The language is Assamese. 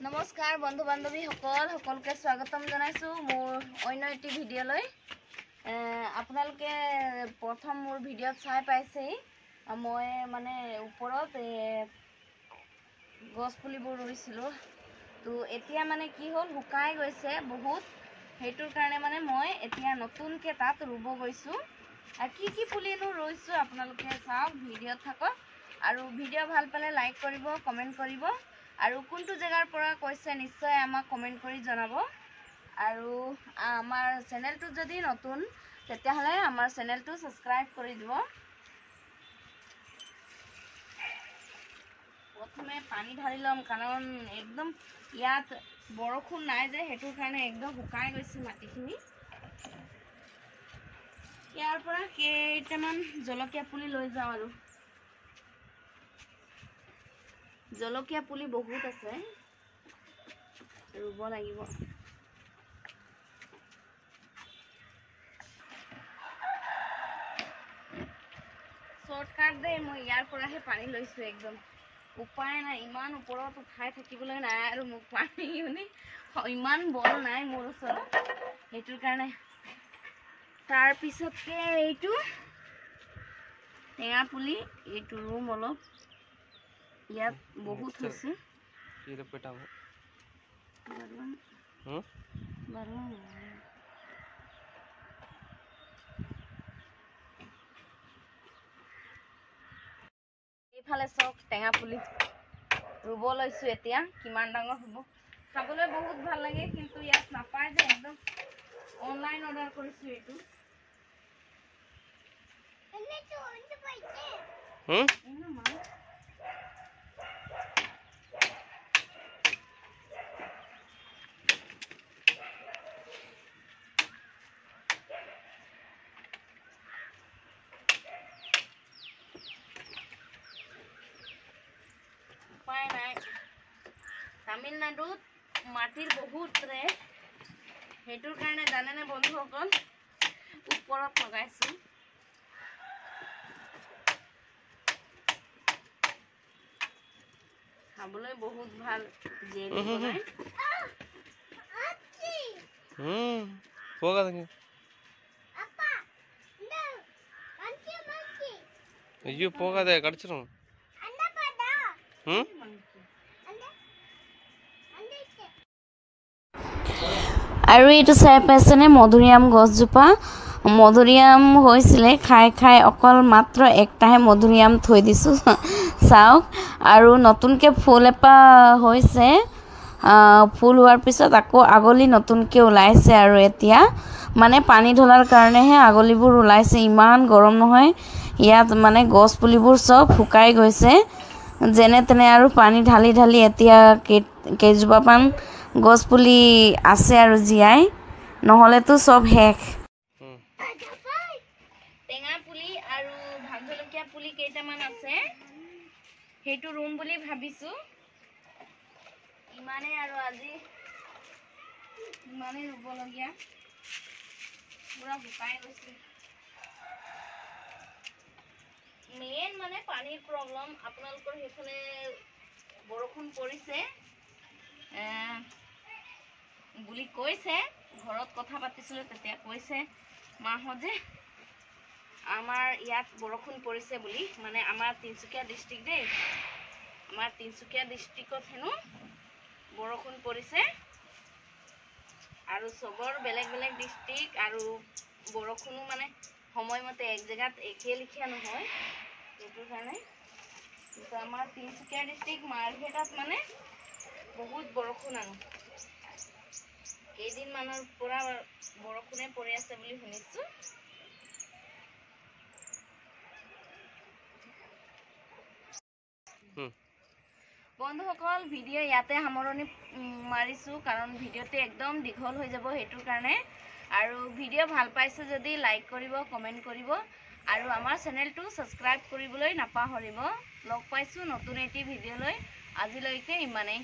নমস্কাৰ বন্ধু বান্ধৱী সকলকে স্বাগতম জনাইছো মোৰ অন্য এটি ভিডিঅ'লৈ। আপোনালোকে প্ৰথম মোৰ ভিডিঅ'ত চাই পাইছেই মই মানে ওপৰত গছ পুলিবোৰ ৰুইছিলোঁ। তো এতিয়া মানে কি হ'ল শুকাই গৈছে বহুত, সেইটোৰ কাৰণে মানে মই এতিয়া নতুনকৈ তাত ৰুব গৈছোঁ। আৰু কি পুলিনো ৰুইছোঁ আপোনালোকে চাওক, ভিডিঅ'ত থাকক। আৰু ভিডিঅ' ভাল পালে লাইক কৰিব, কমেণ্ট কৰিব। আৰু কোনটো জেগাৰ পৰা কৈছে নিশ্চয় আমাক কমেণ্ট কৰি জনাব। আৰু আমাৰ চেনেলটো যদি নতুন তেতিয়াহ'লে আমাৰ চেনেলটো ছাবস্ক্ৰাইব কৰি দিব। প্ৰথমে পানী ঢালি ল'ম, কাৰণ একদম ইয়াত বৰষুণ নাই যে, সেইটোৰ কাৰণে একদম শুকাই গৈছে মাটিখিনি। ইয়াৰ পৰা কেইটামান জলকীয়া পুলি লৈ যাওঁ। আৰু জলকীয়া পুলি বহুত আছে, ৰুব লাগিব। শ্বৰ্টকাট দেই, মই ইয়াৰ পৰাহে পানী লৈছোঁ। একদম উপায় নাই, ইমান ওপৰত উঠাই থাকিবলৈ নাই আৰু মোক পানী ইমান বল নাই মোৰ ওচৰত, সেইটোৰ কাৰণে। তাৰপিছতকে এইটো টেঙা পুলি, এইটো ৰুম অলপ। ইয়াত বহুত হৈছে। এইফালে চাওক, টেঙা পুলি ৰুব লৈছোঁ এতিয়া। কিমান ডাঙৰ হ'ব চাবলৈ বহুত ভাল লাগে, কিন্তু ইয়াত নাপায় যে, একদম অনলাইন অৰ্ডাৰ কৰিছোঁ এইটো। উপায় নাই, তামিলনাডুত মাটিৰ বহুত ৰেট, সেইটোৰ কাৰণে জানেনে বন্ধুসকল, ওপৰত লগাইছোঁ। খাবলৈ বহুত ভাল, জেলি বনাই। అయ్యో పోగదే కడిచడం আৰু এইটো চাই পাইছেনে, মধুৰিআম গছজোপা। মধুৰিআম হৈছিলে, খাই অকল মাত্ৰ একটাহে মধুৰিআম থৈ দিছোঁ, চাওক। আৰু নতুনকৈ ফুল এপাহ হৈছে, ফুল হোৱাৰ পিছত আকৌ আগলি নতুনকৈ ওলাইছে। আৰু এতিয়া মানে পানী ঢলাৰ কাৰণেহে আগলিবোৰ ওলাইছে, ইমান গৰম নহয় ইয়াত। মানে গছ পুলিবোৰ চব শুকাই গৈছে, যেনে তেনে আৰু পানী ঢালি এতিয়া কেইজোপামান গছ পুলি আছে আৰু জীয়াই, নহ'লেতো চব শেষ। টেঙা পুলি আৰু ভাত জলকীয়া পুলি কেইটামান আছে, সেইটো ৰুম বুলি ভাবিছোঁ। ইমানেই আৰু আজি ইমানেই ৰুবলগীয়া, পুৰা শুকাই গৈছে। মেইন মানে পানীৰ প্ৰব্লেম। আপোনালোকৰ সেইফালে বৰষুণ পৰিছে বুলি কৈছে, ঘৰত কথা পাতিছিলোঁ তেতিয়া কৈছে মাহঁত যে আমাৰ ইয়াত বৰষুণ পৰিছে বুলি। মানে আমাৰ তিনিচুকীয়া ডিষ্ট্ৰিক্ট দেই, আমাৰ তিনিচুকীয়া ডিষ্ট্ৰিক্টত হেনো বৰষুণ পৰিছে। আৰু চবৰ বেলেগ বেলেগ ডিষ্ট্ৰিক্ট, আৰু বৰষুণো মানে সময়মতে এক জেগাত একে লিখীয়া নহয়, সেইটোৰ কাৰণে। কিন্তু আমাৰ তিনিচুকীয়া ডিষ্ট্ৰিক্ট মাৰ্ঘেটাত মানে বহুত বৰষুণ, আৰু কেইদিনমানৰ পৰা বৰষুণে পৰি আছে বুলি শুনিছোঁ। বন্ধুসকল, ভিডিঅ' ইয়াতে সামৰণি মাৰিছোঁ, কাৰণ ভিডিঅ'টো একদম দীঘল হৈ যাব, সেইটোৰ কাৰণে। আৰু ভিডিঅ' ভাল পাইছে যদি লাইক কৰিব, কমেণ্ট কৰিব, আৰু আমাৰ চেনেলটো ছাবস্ক্ৰাইব কৰিবলৈ নাপাহৰিব। লগ পাইছোঁ নতুন এটি ভিডিঅ'লৈ, আজিলৈকে ইমানেই।